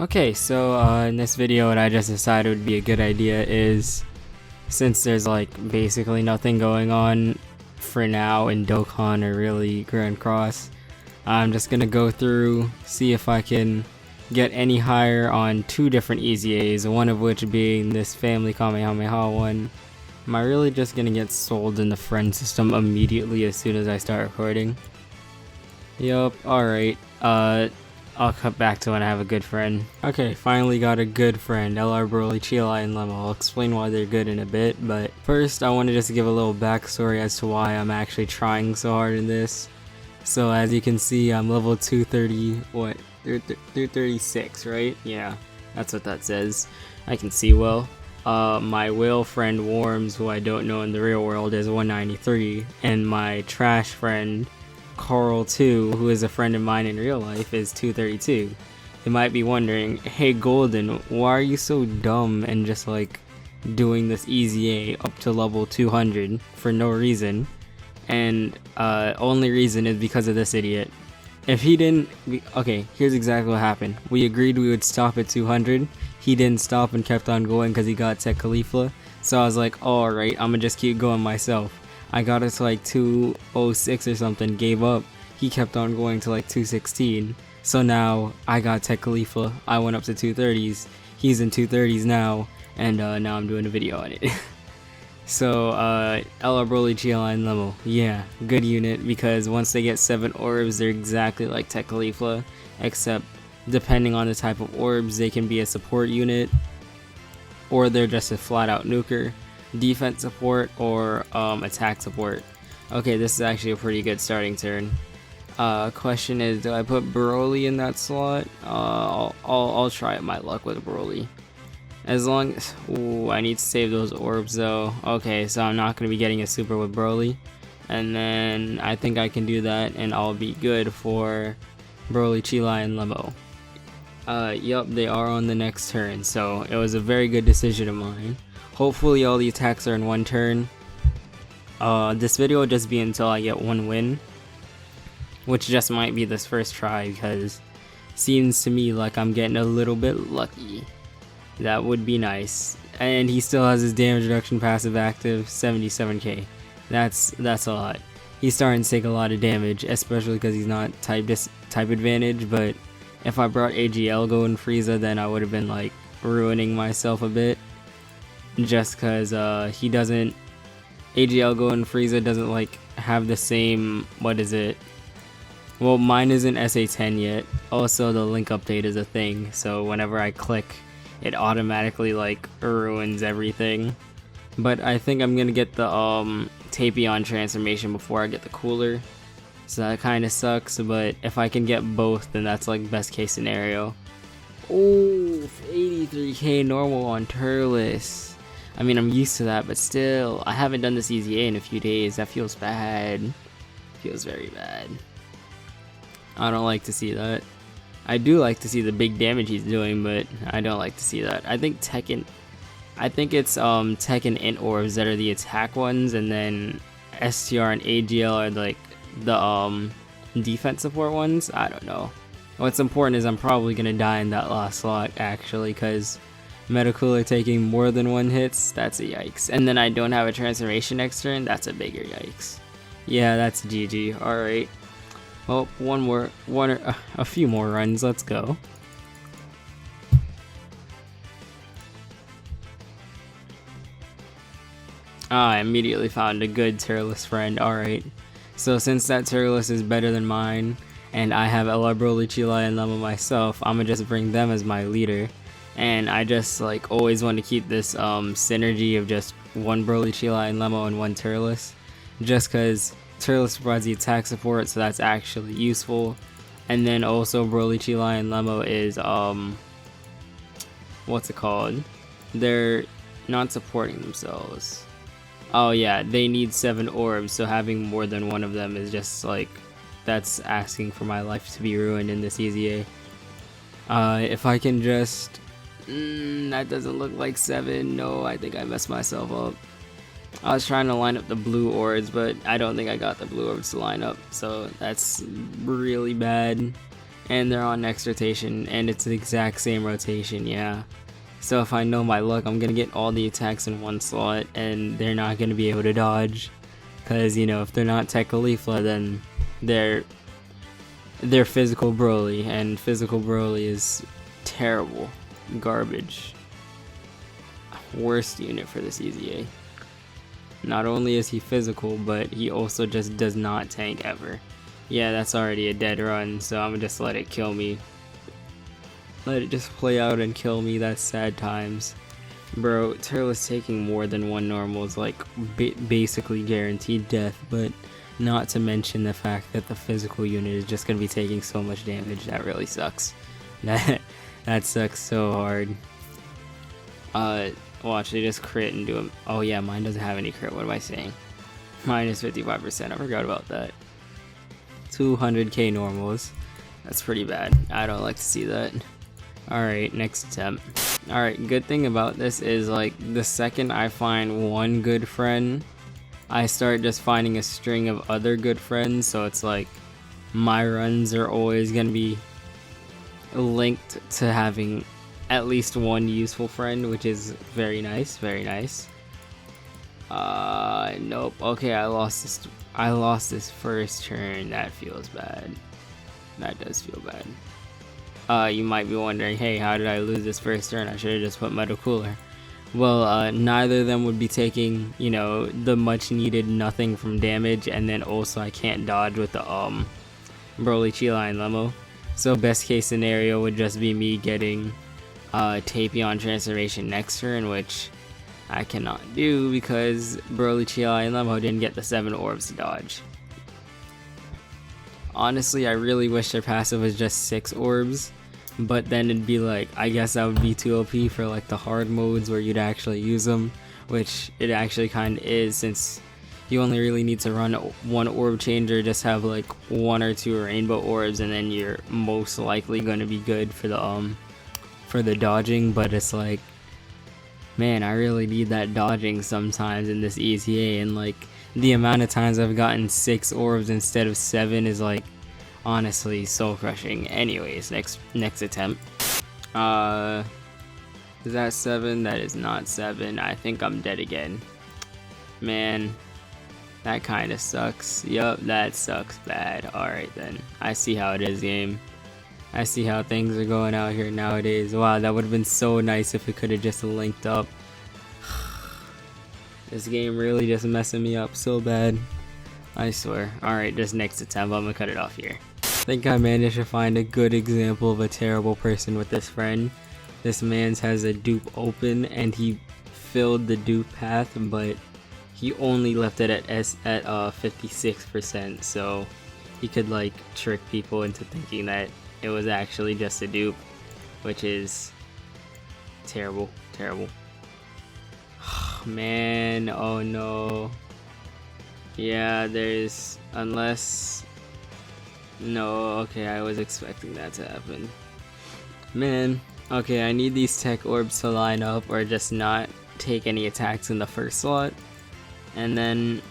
Okay, so in this video what I just decided would be a good idea is, since there's like basically nothing going on for now in Dokkan or really Grand Cross, I'm just gonna go through, see if I can get any higher on two different EZAs, one of which being this family Kamehameha one. Am I really just gonna get sold in the friend system immediately as soon as I start recording? Yup, alright. I'll cut back to when I have a good friend. Okay, finally got a good friend, LR Broly, Chili, and Lemma. I'll explain why they're good in a bit, but first I want to just give a little backstory as to why I'm actually trying so hard in this. So as you can see, I'm level 230, 236, right? Yeah, that's what that says. I can see well. My whale friend Worms, who I don't know in the real world, is 193, and my trash friend Carl 2, who is a friend of mine in real life, is 232. You might be wondering, hey Golden, why are you so dumb and just like doing this EZA up to level 200 for no reason? And only reason is because of this idiot. If he didn't, okay, here's exactly what happened. We agreed we would stop at 200. He didn't stop and kept on going because he got Tech Khalifa. So I was like, alright, I'm gonna just keep going myself. I got it to like 206 or something, gave up. He kept on going to like 216. So now I got Tech Khalifa. I went up to 230s. He's in 230s now, and now I'm doing a video on it. So LR Broly, GLB, and Lemma. Yeah, good unit, because once they get 7 orbs, they're exactly like Tech Khalifa, except depending on the type of orbs, they can be a support unit, or they're just a flat out nuker, defense support, or attack support. Okay, this is actually a pretty good starting turn. Question is, do I put Broly in that slot? I'll try my luck with Broly. As long as, ooh, I need to save those orbs though. Okay, so I'm not going to be getting a super with Broly. And then I think I can do that and I'll be good for Broly, Chili, and Lemma. Yup, they are on the next turn, so it was a very good decision of mine. Hopefully all the attacks are in one turn. This video will just be until I get one win, which just might be this first try, because seems to me like I'm getting a little bit lucky. That would be nice. And he still has his damage reduction passive active, 77k. That's a lot. He's starting to take a lot of damage, especially because he's not type advantage. But if I brought AGL and Frieza, then I would have been like ruining myself a bit. Just because he doesn't, AGL and Frieza doesn't like have the same, what is it? Well, mine isn't SA10 yet. Also, the link update is a thing, so whenever I click, it automatically like ruins everything. But I think I'm gonna get the Tapion transformation before I get the cooler, so that kind of sucks. But if I can get both, then that's like best case scenario. Oh, 83k normal on Turles. I mean, I'm used to that, but still, I haven't done this EZA in a few days. That feels bad. Feels very bad. I don't like to see that. I do like to see the big damage he's doing, but I don't like to see that. I think Tekken, it's Tekken Int orbs that are the attack ones, and then STR and AGL are like the defense support ones. I don't know. What's important is I'm probably gonna die in that last slot actually, because Metacooler taking more than one hits, that's a yikes. And then I don't have a transformation next turn, that's a bigger yikes. Yeah, that's GG. Alright. Well, a few more runs, let's go. I immediately found a good Turles friend, alright. So since that Turles is better than mine, and I have LR Broly, Chili, and Lemma myself, I'm gonna just bring them as my leader. And I just like always want to keep this synergy of just one Broly, Chili, and Lemma and one Turles, just because Turles provides the attack support, so that's actually useful. And then also Broly, Chili, and Lemma is what's it called? They're not supporting themselves. Oh yeah, they need 7 orbs, so having more than one of them is just like, that's asking for my life to be ruined in this EZA. If I can just, that doesn't look like 7. No, I think I messed myself up. I was trying to line up the blue orbs, but I don't think I got the blue orbs to line up, so that's really bad. and they're on next rotation, and it's the exact same rotation, yeah. So if I know my luck, I'm gonna get all the attacks in one slot, and they're not gonna be able to dodge, because, you know, if they're not Tech Khalifa, then they're physical Broly, and physical Broly is terrible, garbage, worst unit for this EZA. Not only is he physical, but he also just does not tank ever. Yeah, that's already a dead run, so I'm gonna just let it kill me. Let it just play out and kill me. That's sad times. Bro, Turles taking more than one normal is like basically guaranteed death, but not to mention the fact that the physical unit is just gonna be taking so much damage. That really sucks. That sucks so hard. Watch, they just crit and do them. Oh yeah, mine doesn't have any crit. What am I saying? Mine is 55%. I forgot about that. 200k normals. That's pretty bad. I don't like to see that. Alright, next attempt. Alright, good thing about this is, like, the second I find one good friend, I start just finding a string of other good friends, so it's like my runs are always gonna be linked to having at least one useful friend, which is very nice, very nice. Nope. Okay, I lost this first turn. That feels bad. That does feel bad. You might be wondering, hey, how did I lose this first turn? I should have just put Metal Cooler. Well, neither of them would be taking, you know, the much needed nothing from damage, and then also I can't dodge with the Broly Chi-Line Lemo. So best case scenario would just be me getting Tapion transformation next turn, which I cannot do because Broly Chi-Line Lemo didn't get the 7 orbs to dodge. Honestly, I really wish their passive was just 6 orbs, but then it'd be like, I guess that would be too OP for like the hard modes where you'd actually use them, which it actually kind of is, since you only really need to run one orb changer, just have like 1 or 2 rainbow orbs, and then you're most likely going to be good for the dodging. But it's like, man, I really need that dodging sometimes in this EZA, and like the amount of times I've gotten 6 orbs instead of 7 is like honestly soul crushing. Anyways, next attempt. Is that 7? That is not 7. I think I'm dead again. Man, that kind of sucks. Yup, that sucks bad. Alright then. I see how it is, game. I see how things are going out here nowadays. Wow, that would have been so nice if it could have just linked up. This game really just messing me up so bad. I swear. Alright, just next attempt. I'm gonna cut it off here. I think I managed to find a good example of a terrible person with this friend. This man's has a dupe open and he filled the dupe path, but he only left it at 56%, so he could like trick people into thinking that it was actually just a dupe, which is terrible, terrible. Man, oh no. Yeah, there's, unless, no, okay, I was expecting that to happen. Man, okay, I need these tech orbs to line up or just not take any attacks in the first slot, and then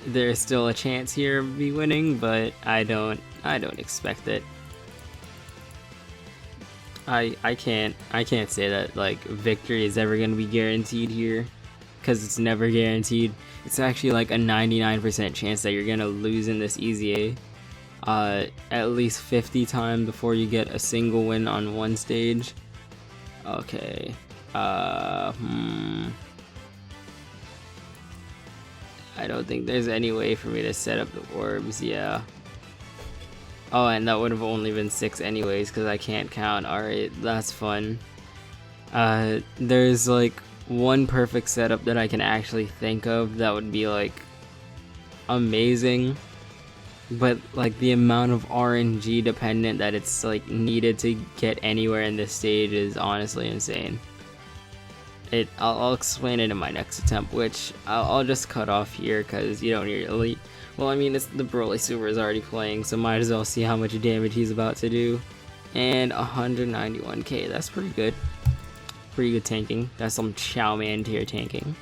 there's still a chance here of me winning, but I don't expect it. I can't say that like victory is ever gonna be guaranteed here, because it's never guaranteed. It's actually like a 99% chance that you're gonna lose in this EZA at least 50 times before you get a single win on one stage. Okay, I don't think there's any way for me to set up the orbs. Yeah. Oh, and that would have only been 6 anyways, because I can't count. Alright, that's fun. There's like one perfect setup that I can actually think of that would be like amazing, but like the amount of RNG dependent that it's like needed to get anywhere in this stage is honestly insane. I'll explain it in my next attempt, which I'll just cut off here because you don't really. Well, I mean, it's the Broly Super is already playing, so might as well see how much damage he's about to do. And 191k, that's pretty good. Pretty good tanking. That's some Chow Man tier tanking.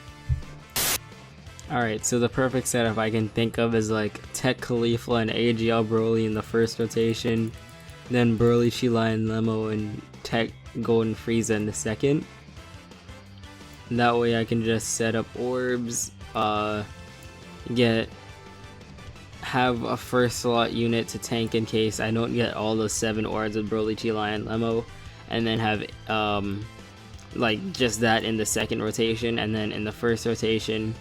Alright, so the perfect setup I can think of is like Tech Khalifa and AGL Broly in the first rotation. then Broly, Lion, Lemo, and Tech Golden Frieza in the second. That way I can just set up orbs, have a first slot unit to tank in case I don't get all the 7 orbs with Broly, Lion, Lemo, and then have like just that in the second rotation, and then in the first rotation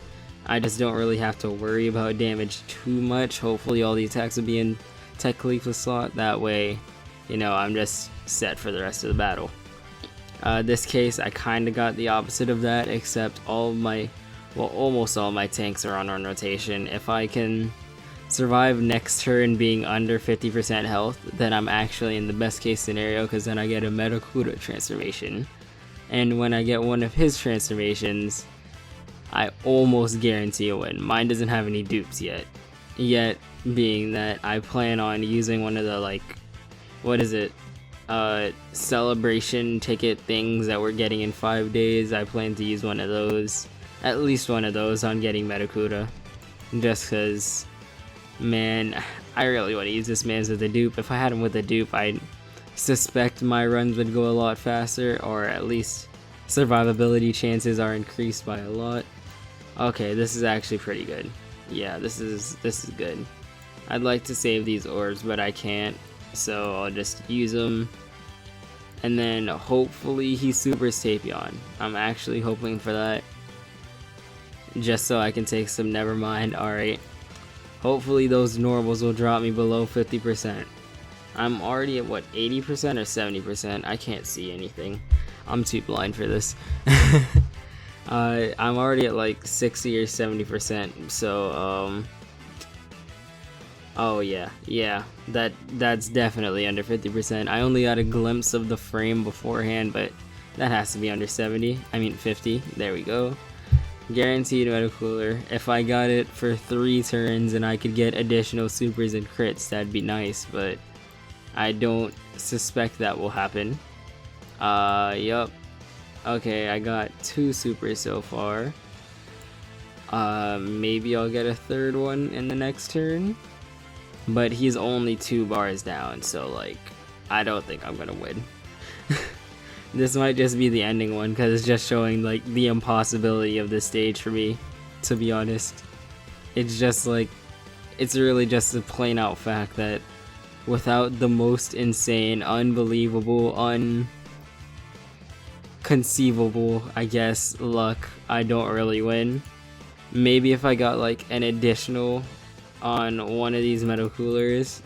I just don't really have to worry about damage too much. Hopefully all the attacks will be in Tech Khalifa slot, that way, you know, I'm just set for the rest of the battle. This case I kinda got the opposite of that, except almost all my tanks are on rotation. If I can survive next turn being under 50% health, then I'm actually in the best case scenario, because then I get a Metakuda transformation. And when I get one of his transformations, I almost guarantee a win. Mine doesn't have any dupes yet. Yet, being that I plan on using one of the, like, what is it? Celebration ticket things that we're getting in 5 days. I plan to use one of those, at least one of those, on getting Metakuda. Just because, man, I really want to use this man with a dupe. If I had him with a dupe, I suspect my runs would go a lot faster, or at least survivability chances are increased by a lot. Okay, this is actually pretty good. Yeah, this is good. I'd like to save these orbs, but I can't, so I'll just use them. And then hopefully he supers Tapion. I'm actually hoping for that, just so I can take some Nevermind. Alright, hopefully those normals will drop me below 50%. I'm already at what, 80% or 70%? I can't see anything. I'm too blind for this. I'm already at like 60 or 70%, so oh yeah, that's definitely under 50%. I only got a glimpse of the frame beforehand, but that has to be under 50. There we go. Guaranteed Metacooler. If I got it for 3 turns and I could get additional supers and crits, that'd be nice, but I don't suspect that will happen. Yup. Okay, I got 2 supers so far. Maybe I'll get a 3rd one in the next turn. But he's only 2 bars down, so like, I don't think I'm gonna win. This might just be the ending one, because it's just showing like the impossibility of this stage for me, to be honest. It's just like, it's really just a plain out fact that without the most insane, unbelievable, unconceivable, I guess, luck, I don't really win. Maybe if I got like an additional on one of these Metacoolers,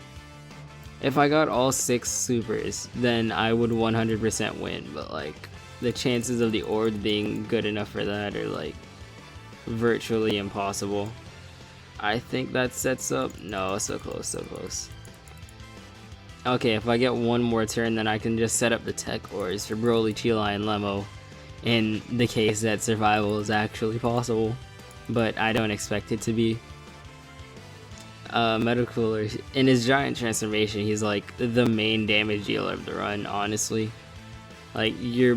if I got all 6 supers, then I would 100% win, but like, the chances of the orb being good enough for that are like virtually impossible. I think that sets up, no, so close. Okay, if I get one more turn, then I can just set up the tech ores for Broly, Chila, and Lemo, in the case that survival is actually possible, but I don't expect it to be. Metacooler, in his giant transformation, he's like the main damage dealer of the run, honestly. Like, you're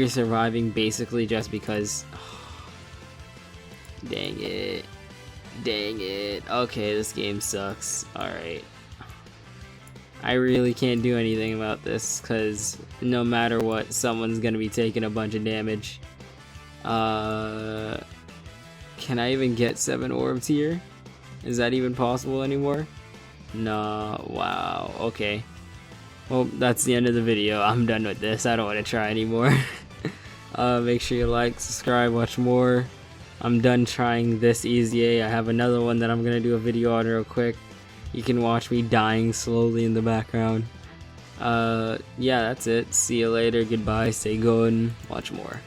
surviving basically just because, dang it, okay, this game sucks. Alright, I really can't do anything about this, because no matter what, someone's gonna be taking a bunch of damage. Can I even get 7 orbs here? Is that even possible anymore? No, wow, okay. Well, that's the end of the video. I'm done with this. I don't want to try anymore. Make sure you like, subscribe, watch more. I'm done trying this EZA. I have another one that I'm going to do a video on real quick. You can watch me dying slowly in the background. Yeah, that's it. See you later. Goodbye. Stay good. Watch more.